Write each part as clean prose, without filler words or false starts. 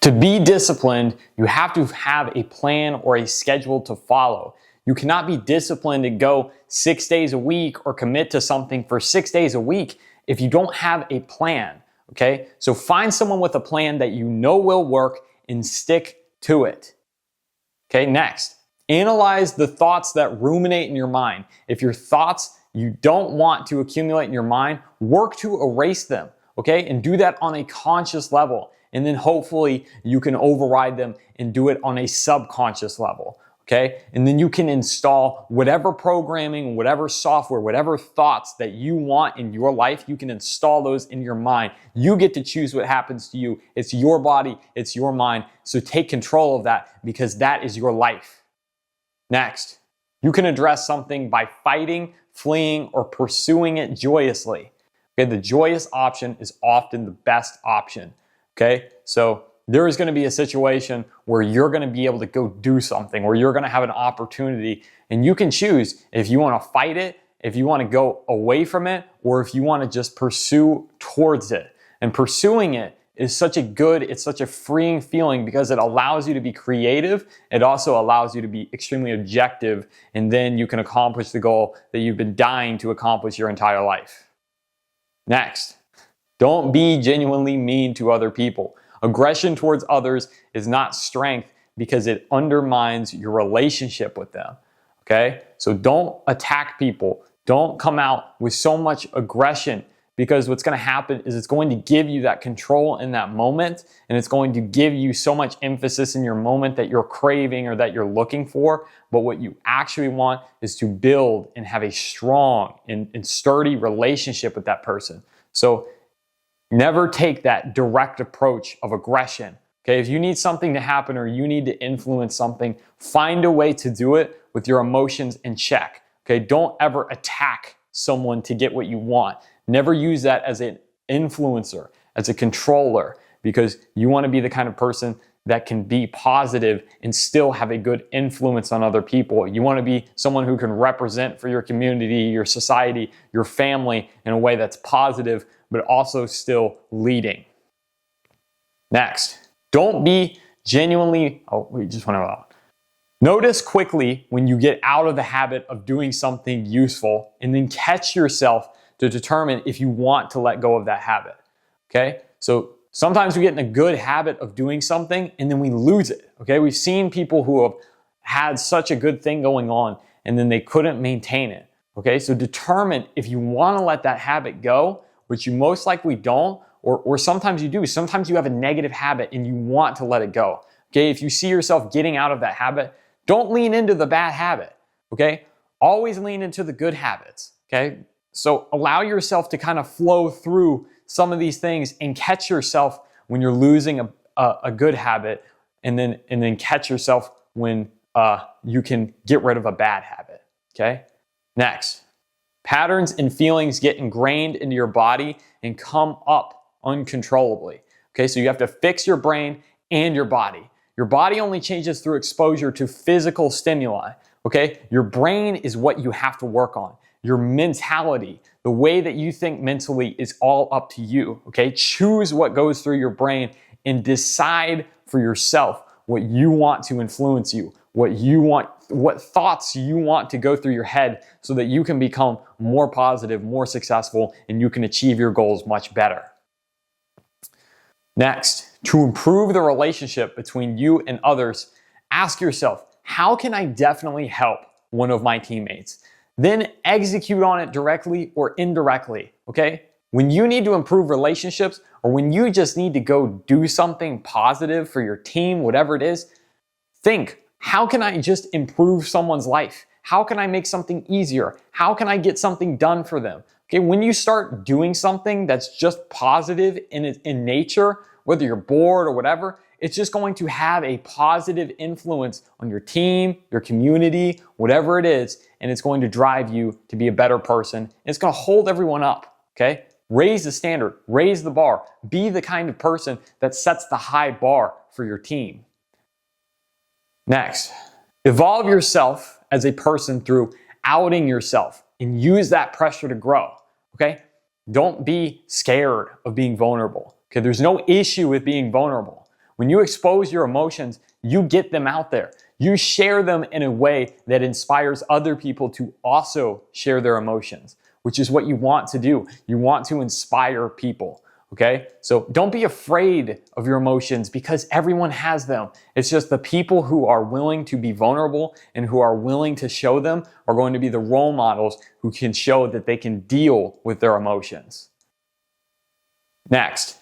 To be disciplined, you have to have a plan or a schedule to follow. You cannot be disciplined to go 6 days a week or commit to something for 6 days a week if you don't have a plan, okay? So find someone with a plan that you know will work and stick to it. Okay, next, analyze the thoughts that ruminate in your mind. If your thoughts you don't want to accumulate in your mind, work to erase them, okay? And do that on a conscious level. And then hopefully you can override them and do it on a subconscious level, okay? And then you can install whatever programming, whatever software, whatever thoughts that you want in your life, you can install those in your mind. You get to choose what happens to you. It's your body, it's your mind. So take control of that because that is your life. Next, you can address something by fighting, fleeing, or pursuing it joyously. Okay, the joyous option is often the best option. Okay, so there is going to be a situation where you're going to be able to go do something, where you're going to have an opportunity, and you can choose if you want to fight it, if you want to go away from it, or if you want to just pursue towards it. And pursuing it is such a freeing feeling because it allows you to be creative. It also allows you to be extremely objective, and then you can accomplish the goal that you've been dying to accomplish your entire life. Next. Don't be genuinely mean to other people. Aggression towards others is not strength because it undermines your relationship with them. Okay? So don't attack people. Don't come out with so much aggression because what's going to happen is it's going to give you that control in that moment, and it's going to give you so much emphasis in your moment that you're craving or that you're looking for. But what you actually want is to build and have a strong and sturdy relationship with that person. So never take that direct approach of aggression. Okay, if you need something to happen or you need to influence something, find a way to do it with your emotions in check. Okay, don't ever attack someone to get what you want. Never use that as an influencer, as a controller, because you want to be the kind of person that can be positive and still have a good influence on other people. You want to be someone who can represent for your community, your society, your family in a way that's positive, but also still leading. Next, don't be genuinely, notice quickly when you get out of the habit of doing something useful and then catch yourself to determine if you want to let go of that habit, okay? So sometimes we get in a good habit of doing something and then we lose it, okay? We've seen people who have had such a good thing going on and then they couldn't maintain it, okay? So determine if you want to let that habit go, which you most likely don't, or sometimes you do. Sometimes you have a negative habit and you want to let it go. Okay, if you see yourself getting out of that habit, don't lean into the bad habit. Okay, always lean into the good habits. Okay, so allow yourself to kind of flow through some of these things and catch yourself when you're losing a good habit, and then catch yourself when you can get rid of a bad habit. Okay, next. Patterns and feelings get ingrained into your body and come up uncontrollably. Okay, so you have to fix your brain and your body. Your body only changes through exposure to physical stimuli. Okay, your brain is what you have to work on. Your mentality, the way that you think mentally, is all up to you. Okay, choose what goes through your brain and decide for yourself what you want to influence you, what thoughts you want to go through your head so that you can become more positive, more successful, and you can achieve your goals much better. Next, to improve the relationship between you and others, ask yourself, how can I definitely help one of my teammates? Then execute on it directly or indirectly, okay? When you need to improve relationships or when you just need to go do something positive for your team, whatever it is, think, how can I just improve someone's life? How can I make something easier? How can I get something done for them? Okay, when you start doing something that's just positive in nature, whether you're bored or whatever, it's just going to have a positive influence on your team, your community, whatever it is, and it's going to drive you to be a better person. And it's going to hold everyone up, okay? Raise the standard, raise the bar, be the kind of person that sets the high bar for your team. Next, evolve yourself as a person through outing yourself and use that pressure to grow, okay? Don't be scared of being vulnerable, okay? There's no issue with being vulnerable. When you expose your emotions, you get them out there. You share them in a way that inspires other people to also share their emotions, which is what you want to do. You want to inspire people. Okay? So don't be afraid of your emotions because everyone has them. It's just the people who are willing to be vulnerable and who are willing to show them are going to be the role models who can show that they can deal with their emotions. Next,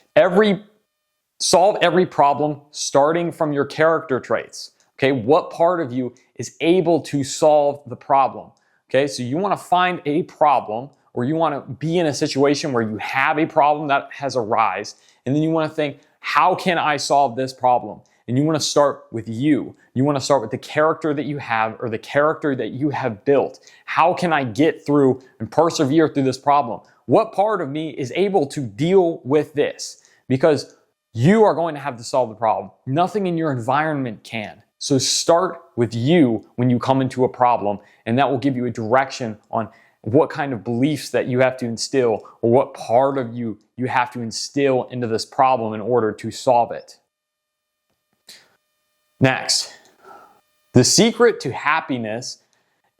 solve every problem starting from your character traits. Okay? What part of you is able to solve the problem? Okay? So you want to find a problem, or you want to be in a situation where you have a problem that has arisen, and then you want to think, how can I solve this problem? And you want to start with you. You want to start with the character that you have or the character that you have built. How can I get through and persevere through this problem? What part of me is able to deal with this? Because you are going to have to solve the problem. Nothing in your environment can. So start with you when you come into a problem, and that will give you a direction on what kind of beliefs that you have to instill, or what part of you have to instill into this problem in order to solve it. Next, the secret to happiness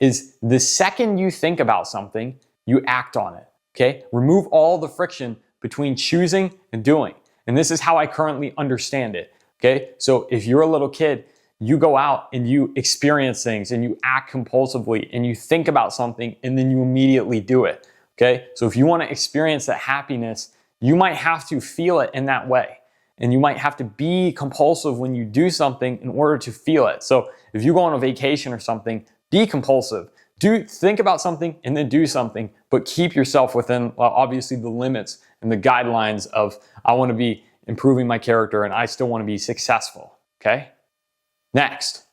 is the second you think about something, you act on it. Okay? Remove all the friction between choosing and doing. And this is how I currently understand it. Okay? So if you're a little kid, you go out and you experience things and you act compulsively and you think about something and then you immediately do it. Okay? So if you want to experience that happiness, you might have to feel it in that way. And you might have to be compulsive when you do something in order to feel it. So if you go on a vacation or something, be compulsive. Think about something and then do something, but keep yourself within obviously the limits and the guidelines of, I want to be improving my character and I still want to be successful. Okay? Next,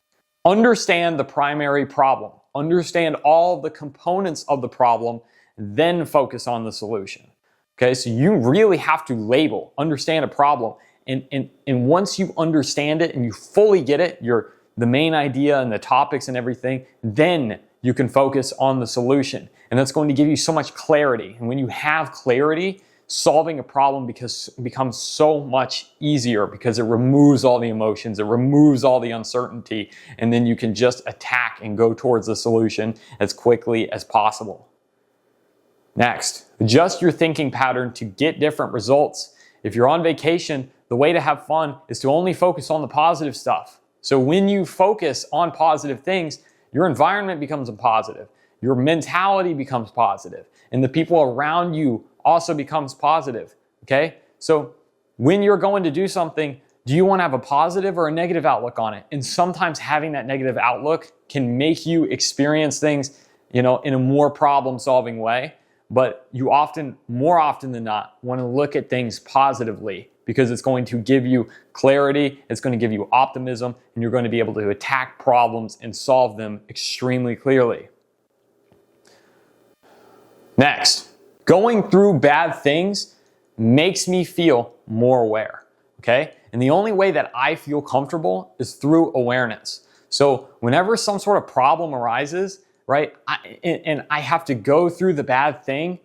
understand the primary problem. Understand all the components of the problem, then focus on the solution. Okay, so you really have to understand a problem. And once you understand it and you fully get it, the main idea and the topics and everything, then you can focus on the solution. And that's going to give you so much clarity. And when you have clarity, solving a problem becomes so much easier because it removes all the emotions, it removes all the uncertainty, and then you can just attack and go towards the solution as quickly as possible. Next, adjust your thinking pattern to get different results. If you're on vacation, the way to have fun is to only focus on the positive stuff. So when you focus on positive things, your environment becomes positive, your mentality becomes positive, and the people around you also becomes positive. Okay? So when you're going to do something, do you want to have a positive or a negative outlook on it? And sometimes having that negative outlook can make you experience things, in a more problem-solving way. But you more often than not, want to look at things positively because it's going to give you clarity, it's going to give you optimism, and you're going to be able to attack problems and solve them extremely clearly. Next, going through bad things makes me feel more aware, okay? And the only way that I feel comfortable is through awareness. So whenever some sort of problem arises, right, and I have to go through the bad thing,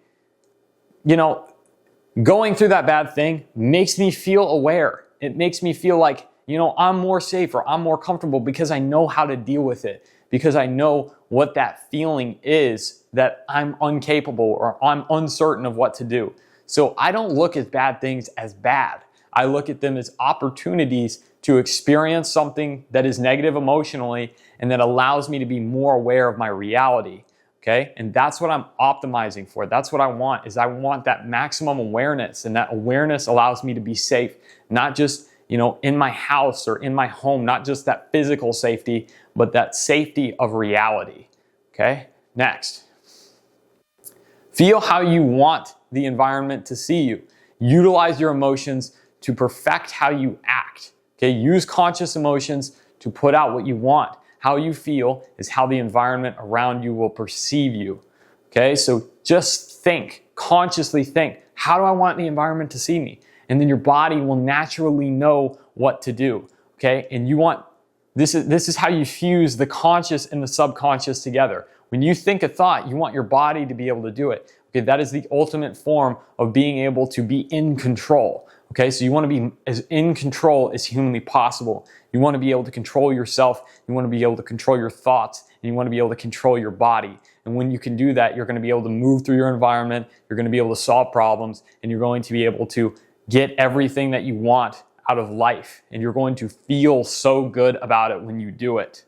going through that bad thing makes me feel aware. It makes me feel like, I'm more safe or I'm more comfortable because I know how to deal with it, because I know what that feeling is that I'm incapable or I'm uncertain of what to do. So I don't look at bad things as bad. I look at them as opportunities to experience something that is negative emotionally and that allows me to be more aware of my reality. Okay? And that's what I'm optimizing for. That's what I want, is I want that maximum awareness, and that awareness allows me to be safe, not just, in my house or in my home, not just that physical safety, but that safety of reality. Okay? Next. Feel how you want the environment to see you. Utilize your emotions to perfect how you act. Okay? Use conscious emotions to put out what you want. How you feel is how the environment around you will perceive you. Okay? So just consciously think, how do I want the environment to see me? And then your body will naturally know what to do. Okay? And this is how you fuse the conscious and the subconscious together. When you think a thought, you want your body to be able to do it. Okay, that is the ultimate form of being able to be in control. Okay, so you want to be as in control as humanly possible. You want to be able to control yourself. You want to be able to control your thoughts, and you want to be able to control your body. And when you can do that, you're going to be able to move through your environment. You're going to be able to solve problems, and you're going to be able to get everything that you want out of life. And you're going to feel so good about it when you do it.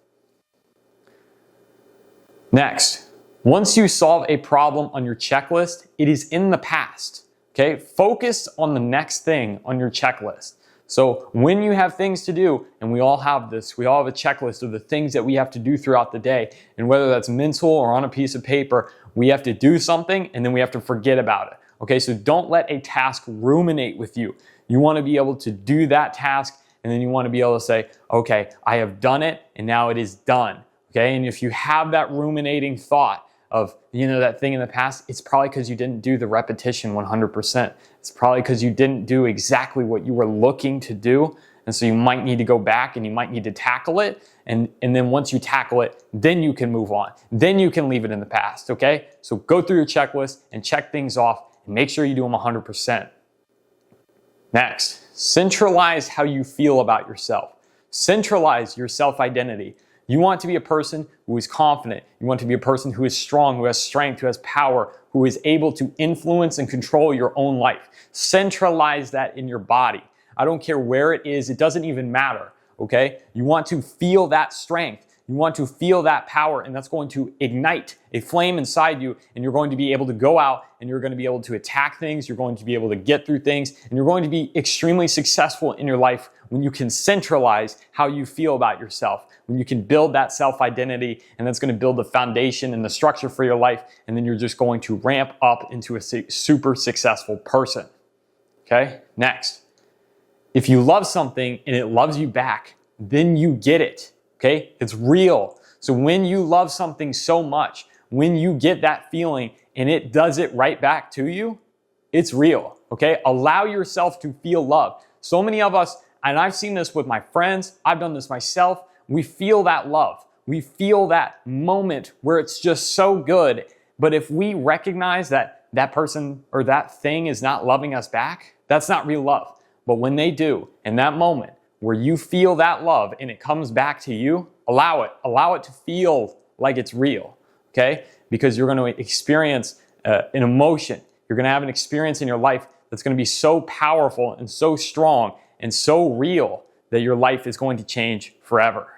Next, once you solve a problem on your checklist, it is in the past. Okay, focus on the next thing on your checklist. So when you have things to do, and we all have this, we all have a checklist of the things that we have to do throughout the day, and whether that's mental or on a piece of paper, we have to do something and then we have to forget about it. Okay, so don't let a task ruminate with you. You want to be able to do that task, and then you want to be able to say, okay, I have done it and now it is done. Okay, and if you have that ruminating thought of, that thing in the past, it's probably because you didn't do the repetition 100%. It's probably because you didn't do exactly what you were looking to do. And so you might need to go back and you might need to tackle it. And then once you tackle it, then you can move on. Then you can leave it in the past, okay? So go through your checklist and check things off and make sure you do them 100%. Next, centralize how you feel about yourself. Centralize your self-identity. You want to be a person who is confident. You want to be a person who is strong, who has strength, who has power, who is able to influence and control your own life. Centralize that in your body. I don't care where it is. It doesn't even matter, okay? You want to feel that strength. You want to feel that power, and that's going to ignite a flame inside you, and you're going to be able to go out and you're going to be able to attack things. You're going to be able to get through things, and you're going to be extremely successful in your life when you can centralize how you feel about yourself, when you can build that self-identity, and that's going to build the foundation and the structure for your life, and then you're just going to ramp up into a super successful person. Okay? Next, if you love something and it loves you back, then you get it. Okay? It's real. So when you love something so much, when you get that feeling and it does it right back to you, it's real. Okay? Allow yourself to feel love. So many of us, and I've seen this with my friends, I've done this myself, we feel that love. We feel that moment where it's just so good. But if we recognize that that person or that thing is not loving us back, that's not real love. But when they do, in that moment where you feel that love and it comes back to you, allow it. Allow it to feel like it's real, okay? Because you're going to experience an emotion. You're going to have an experience in your life that's going to be so powerful and so strong and so real that your life is going to change forever.